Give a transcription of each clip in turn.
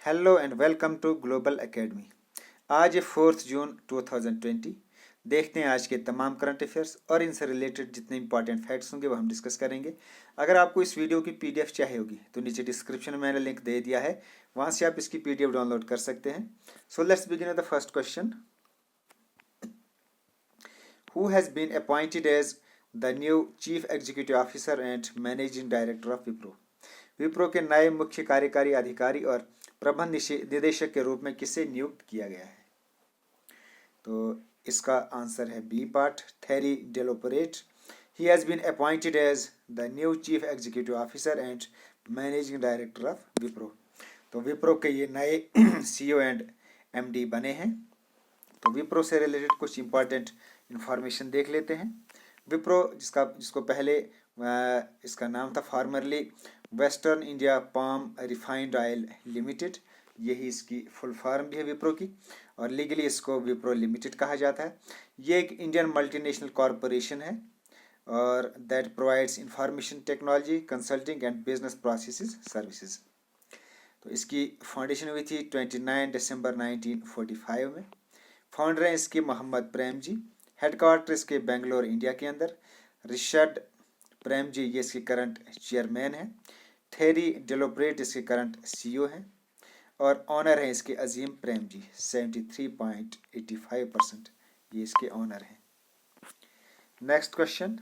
Hello and welcome to Global Academy. आज है 4 जून 2020। देखते हैं आज के तमाम करंट अफेयर्स और इनसे रिलेटेड जितने इंपॉर्टेंट फैक्ट्स होंगे वो हम डिस्कस करेंगे। अगर आपको इस वीडियो की पीडीएफ चाहिए होगी तो नीचे डिस्क्रिप्शन में मैंने लिंक दे दिया है, वहाँ से आप इसकी पीडीएफ डाउनलोड कर सकते हैं। So let's begin with the first question. Who has been appointed as the new chief executive officer and managing director of Wipro? Wipro के नए मुख्य कार्यकारी अधिकारी और प्रबंध निदेशक के रूप में किसे नियुक्त किया गया है? तो इसका आंसर है B part, Thierry Delaporte. He has been appointed as the new chief executive officer and managing director of Wipro. तो विप्रो के ये नए सीईओ एंड एमडी बने हैं। तो विप्रो से रिलेटेड कुछ इंपॉर्टेंट इंफॉर्मेशन देख लेते हैं। विप्रो जिसको पहले इसका नाम था formerly western India palm refined oil limited, यही इसकी फुल फॉर्म भी है विप्रो की, और लीगली इसको विप्रो लिमिटेड कहा जाता है। ये एक इंडियन मल्टीनेशनल कॉरपोरेशन है और that provides information technology consulting and business processes services. तो इसकी फाउंडेशन हुई थी 29 दिसंबर 1945 में। फाउंडर हैं इसके मोहम्मद प्रेम जी। हेडक्वार्टर इसके बेंगलोर इंडिया के अंदर। रिचर्ड प्रेम जी ये इसके करंट चेयरमैन हैं। थेरी डेलोब्रेट इसके करंट सीईओ हैं और ऑनर हैं इसके अजीम प्रेम जी। 73.85% ये इसके ऑनर हैं। Next question,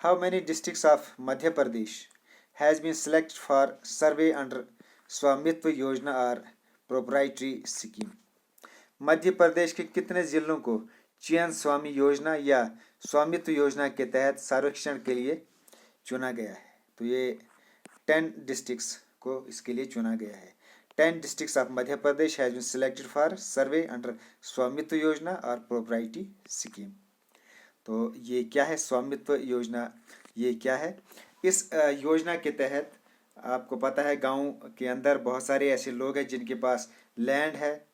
how many districts of Madhya Pradesh has been selected for survey under Swamitva Yojana और प्रोप्राइटरी स्कीम? मध्य प्रदेश के कितने जिलों को चयन स्वामी योजना या स्वामित्व योजना के तहत सर्वेक्षण के लिए चुना गया है? तो ये 10 डिस्ट्रिक्ट्स को इसके लिए चुना गया है। 10 districts of Madhya Pradesh has been selected for survey under Swamitva Yojana और प्रोप्राइटी स्कीम। तो ये क्या है स्वामित्व योजना? ये क्या है? इस योजना के तहत आपको पता है गांव के अंदर बहुत सारे ऐसे लोग हैं जिनके पास लैंड है,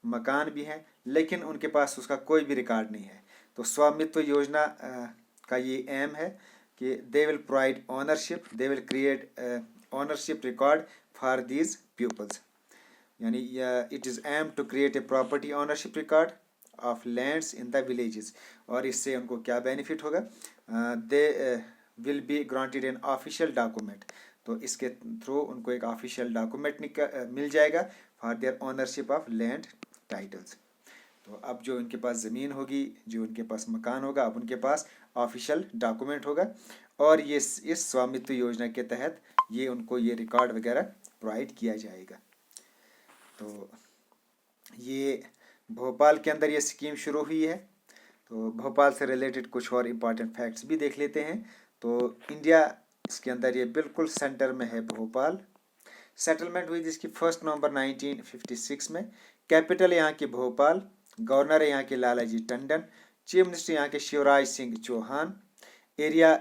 मकान भी हैं, लेकिन उनके पास उसका कोई भी रिकॉर्ड नहीं है। तो स्वामित्व योजना का ये एम है कि they will provide ownership, they will create ownership record for these peoples, यानी it is aim to create a property ownership record of lands in the villages. और इससे उनको क्या बेनिफिट होगा? They will be granted an official document. तो इसके through उनको एक ऑफिशियल डॉक्यूमेंट मिल जाएगा for their ownership of land titles. तो अब जो उनके पास ज़मीन होगी, जो उनके पास मकान होगा, अब उनके पास ऑफिशियल डॉक्यूमेंट होगा और ये इस स्वामित्व योजना के तहत ये उनको ये रिकॉर्ड वगैरह प्रोवाइड किया जाएगा। तो ये भोपाल के अंदर ये स्कीम शुरू हुई है। तो भोपाल से रिलेटेड कुछ और इम्पॉर्टेंट फैक्ट्स भी देख लेते हैं। तो इंडिया इसके अंदर ये बिल्कुल सेंटर में है भोपाल। सेटलमेंट हुई जिसकी 1 नवंबर 1956 में। कैपिटल यहाँ की भोपाल। गवर्नर है यहाँ के लालाजी टंडन। चीफ मिनिस्टर यहाँ के शिवराज सिंह चौहान। एरिया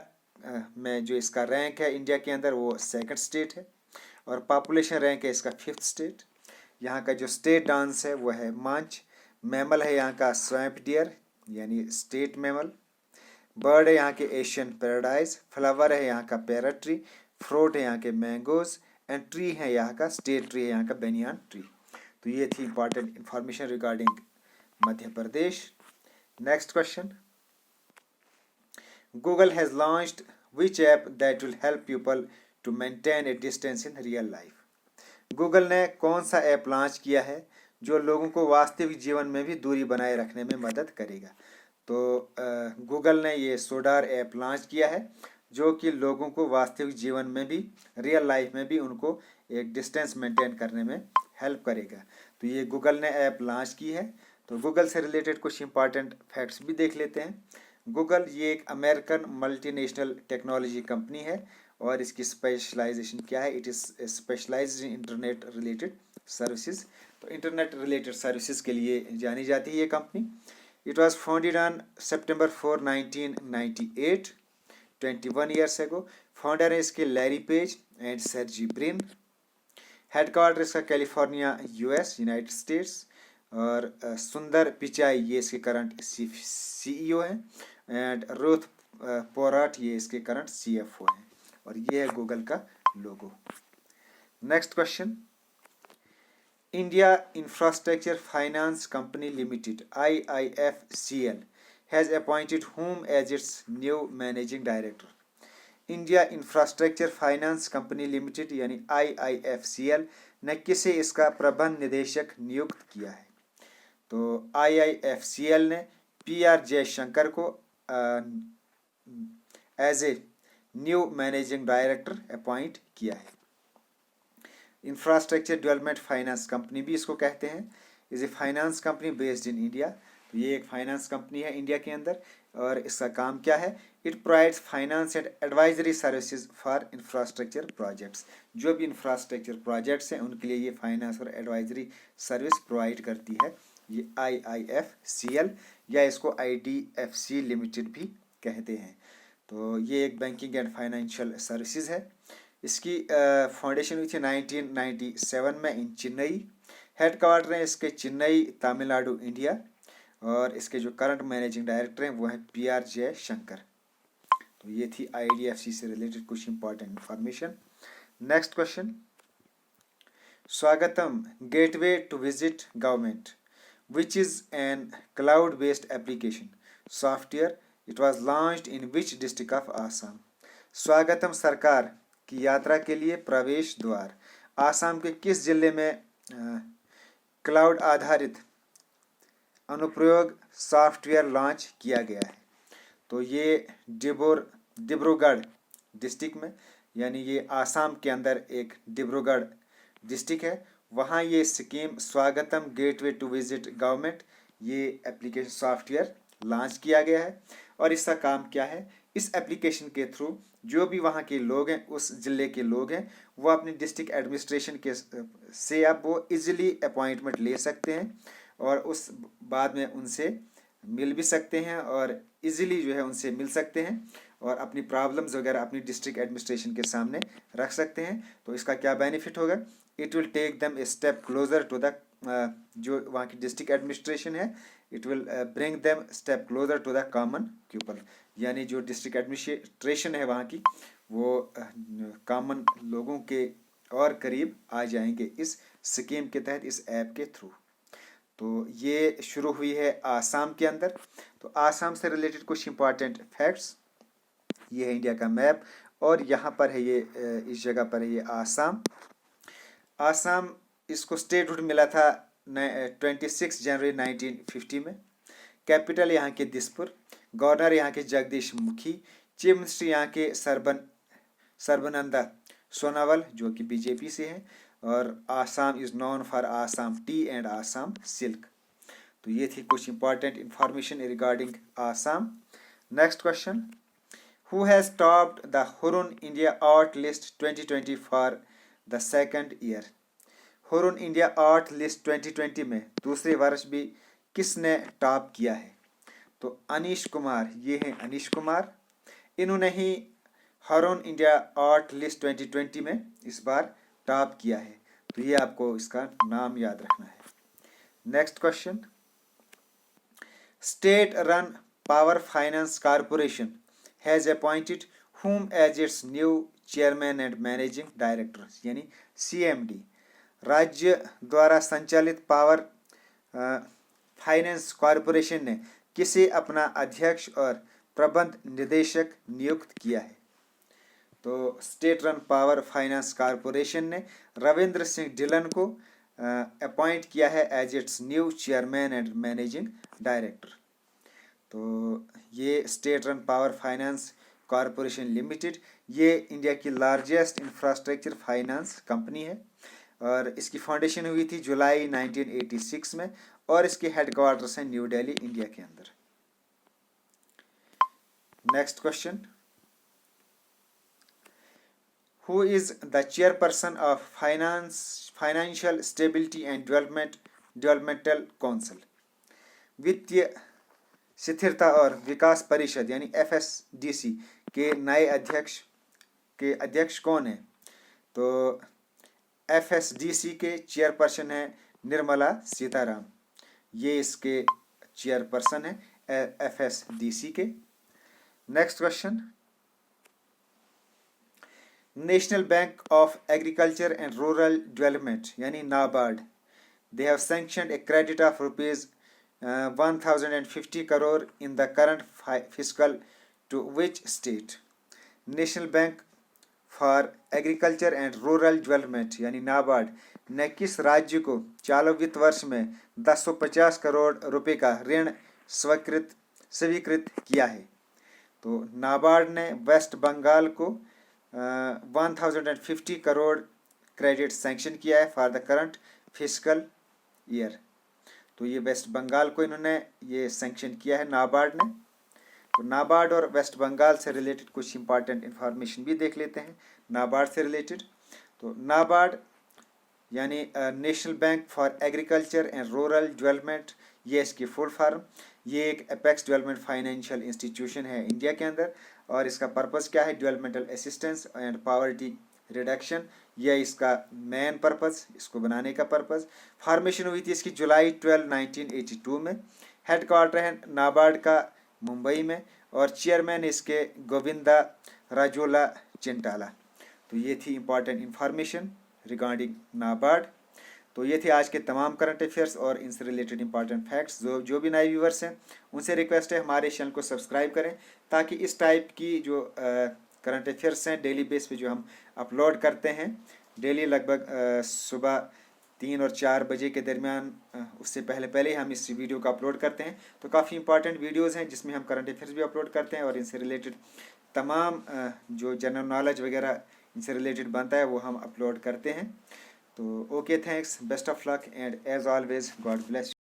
में जो इसका रैंक है इंडिया के अंदर वो 2nd स्टेट है और पॉपुलेशन रैंक है इसका 5th स्टेट। यहाँ का जो स्टेट डांस है वो है मांच। मैमल है यहाँ का स्वैम्प डियर यानी स्टेट मैमल। बर्ड है यहाँ के एशियन पैराडाइज। फ्लावर है यहाँ का पैरट ट्री। फ्रूट है यहाँ के मैंगोज एंड ट्री है यहाँ का स्टेट ट्री है यहाँ का बेनियान ट्री। तो ये थी important information regarding Madhya Pradesh. Next question, Google has launched which app that will help people to maintain a distance in real life? Google ने कौन सा ऐप लॉन्च किया है जो लोगों को वास्तविक जीवन में भी दूरी बनाए रखने में मदद करेगा? तो गूगल ने ये सोडार ऐप लॉन्च किया है जो कि लोगों को वास्तविक जीवन में भी, रियल लाइफ में भी उनको एक डिस्टेंस मेंटेन करने में हेल्प करेगा। तो ये गूगल ने ऐप लॉन्च की है। तो गूगल से रिलेटेड कुछ इंपॉर्टेंट फैक्ट्स भी देख लेते हैं। गूगल ये एक अमेरिकन मल्टीनेशनल टेक्नोलॉजी कंपनी है और इसकी स्पेशलाइजेशन क्या है? It is specialised in internet related services. तो इंटरनेट रिलेटेड सर्विसेज के लिए जानी जाती है ये कंपनी। It was founded on September 4, 1998, 21 years ago. Founder है इसके Larry Page and Sergey Brin. Headquarter इसका कैलिफोर्निया US यूनाइटेड स्टेट्स। और सुंदर पिचाई ये इसके करंट CEO हैं एंड रुथ पोराट ये इसके करंट CFO हैं। और ये है गूगल का logo. Next question, India infrastructure finance company limited IIFCL has appointed whom as its new managing director. India infrastructure finance company limited यानी IIFCL ने किसे इसका प्रबंध निदेशक नियुक्त किया है? तो IIFCL ने PR जयशंकर को as a new managing director appoint किया है। इंफ्रास्ट्रक्चर डेवलपमेंट फाइनेंस कंपनी भी इसको कहते हैं, is a finance company based in India. तो ये एक फाइनेंस कंपनी है इंडिया के अंदर, और इसका काम क्या है? It provides finance and advisory services for infrastructure projects. जो भी इंफ्रास्ट्रक्चर प्रोजेक्ट्स हैं उनके लिए ये फाइनेंस और एडवाइजरी सर्विस प्रोवाइड करती है ये IIFCL, या इसको IDFC लिमिटेड भी कहते हैं। तो ये एक बैंकिंग एंड फाइनेंशियल सर्विसेज है। इसकी फाउंडेशन हुई थी 1997 में इन चेन्नई। हेड क्वार्टर है इसके चेन्नई, तमिलनाडु, इंडिया। और इसके जो करंट मैनेजिंग डायरेक्टर हैं वो हैं PR जयशंकर। तो ये थी IDFC से रिलेटेड कुछ important information. Next question, Swagatam gateway to visit government which is an cloud based application software, it was launched in which district of Assam. Swagatam सरकार की यात्रा के लिए प्रवेश द्वार आसाम के किस जिले में क्लाउड आधारित अनुप्रयोग सॉफ्टवेयर लॉन्च किया गया है? तो ये डिब्रूगढ़ डिस्ट्रिक्ट में, यानी ये आसाम के अंदर एक डिब्रूगढ़ डिस्ट्रिक्ट है, वहाँ ये स्कीम स्वागतम गेटवे टू विजिट गवर्नमेंट ये एप्लीकेशन सॉफ्टवेयर लॉन्च किया गया है। और इसका काम क्या है? इस एप्लीकेशन के थ्रू जो भी वहाँ के लोग हैं, उस ज़िले के लोग हैं, वो अपने डिस्ट्रिक्ट एडमिनिस्ट्रेशन के से अब वो इजीली अपॉइंटमेंट ले सकते हैं और उस बाद में उनसे मिल भी सकते हैं और इजीली जो है उनसे मिल सकते हैं और अपनी प्रॉब्लम्स वगैरह अपनी डिस्ट्रिक्ट एडमिनिस्ट्रेशन के सामने रख सकते हैं। तो इसका क्या बेनिफिट होगा? It will take them a step closer to the जो वहाँ की डिस्ट्रिक्ट एडमिनिस्ट्रेशन है, it will bring them step closer to the common people, यानी जो डिस्ट्रिक्ट एडमिनिस्ट्रेशन है वहाँ की, वो कॉमन लोगों के और करीब आ जाएंगे इस स्कीम के तहत, इस ऐप के थ्रू। तो ये शुरू हुई है आसाम के अंदर। तो आसाम से रिलेटेड कुछ इंपॉर्टेंट फैक्ट्स, ये है इंडिया का मैप और यहाँ पर है ये इस जगह पर है ये आसाम। आसाम इसको स्टेटहुड मिला था 26 जनवरी 1950 में। कैपिटल यहाँ के दिसपुर, गवर्नर यहाँ के जगदीश मुखी, चीफ मिनिस्टर यहाँ के सर्बानंद सोनोवाल जो कि BJP से हैं, और Assam is known for Assam T and Assam silk. तो ये थी कुछ important information regarding Assam. Next question, who has topped the Hurun India art list 2020 for the second year. Hurun India art list 2020 में दूसरे वर्ष भी किसने टॉप किया है? तो अनीश कुमार, ये हैं अनीश कुमार, इन्होंने ही हुरुन इंडिया आर्ट लिस्ट 2020 में इस बार टॉप किया है। तो ये आपको इसका नाम याद रखना है। Next question, state run power finance corporation has appointed whom as its new chairman and managing director, यानी CMD। राज्य द्वारा संचालित पावर फाइनेंस कॉर्पोरेशन ने किसे अपना अध्यक्ष और प्रबंध निदेशक नियुक्त किया है? तो state run power finance corporation ने रविंद्र सिंह ढिल्लन को अपॉइंट किया है as its new chairman and managing director. तो ये state run power finance corporation limited ये इंडिया की लार्जेस्ट इंफ्रास्ट्रक्चर फाइनेंस कंपनी है और इसकी फाउंडेशन हुई थी जुलाई 1986 में और इसके हेडक्वार्टर्स हैं न्यू दिल्ली, इंडिया के अंदर। Next question, who is the chairperson of Financial Stability and Developmental Council? वित्तीय स्थिरता और विकास परिषद यानी FSDC के नए अध्यक्ष कौन है? तो FSDC के चेयरपर्सन है निर्मला सीताराम, ये इसके चेयरपर्सन है FSDC के। Next question, national bank of agriculture and rural development यानी NABARD, they have sanctioned a credit of rupees 1050 crore in the current fiscal to which state? National Bank for Agriculture and Rural Development यानी नाबार्ड ने किस राज्य को चालू वित्त वर्ष में 1050 करोड़ रुपए का ऋण स्वीकृत किया है? तो नाबार्ड ने वेस्ट बंगाल को 1050 करोड़ क्रेडिट सैंक्शन किया है for the current fiscal year. तो ये वेस्ट बंगाल को इन्होंने ये सैंक्शन किया है नाबार्ड ने। तो नाबार्ड और वेस्ट बंगाल से रिलेटेड कुछ इंपॉर्टेंट इंफॉर्मेशन भी देख लेते हैं नाबार्ड से रिलेटेड। तो नाबार्ड यानी national bank for agriculture and rural development, ये इसकी फुल फॉर्म। ये एक एपेक्स डेवलपमेंट फाइनेंशियल इंस्टीट्यूशन है इंडिया के अंदर और इसका पर्पस क्या है? Developmental assistance and poverty reduction, यह इसका मेन पर्पस, इसको बनाने का पर्पस। फॉर्मेशन हुई थी इसकी जुलाई 12, 1982 में। हेडक्वार्टर है नाबार्ड का मुंबई में और चेयरमैन इसके गोविंदा राजोला चिंटाला। तो ये थी इंपॉर्टेंट इंफॉर्मेशन रिगार्डिंग नाबार्ड। तो ये थे आज के तमाम करंट अफेयर्स और इनसे रिलेटेड इंपॉर्टेंट फैक्ट्स। जो भी नए व्यूवर्स हैं उनसे रिक्वेस्ट है हमारे चैनल को सब्सक्राइब करें ताकि इस टाइप की जो करंट अफेयर्स हैं डेली बेस पे जो हम अपलोड करते हैं डेली लगभग सुबह 3 और 4 बजे के दरमियान, उससे पहले हम इस वीडियो को अपलोड करते हैं। तो काफ़ी इंपॉर्टेंट वीडियोज़ हैं जिसमें हम करंट अफेयर्स भी अपलोड करते हैं और इनसे रिलेटेड तमाम जो जनरल नॉलेज वगैरह इनसे रिलेटेड बनता है वो हम अपलोड करते हैं। तो okay, thanks, best of luck and as always God bless.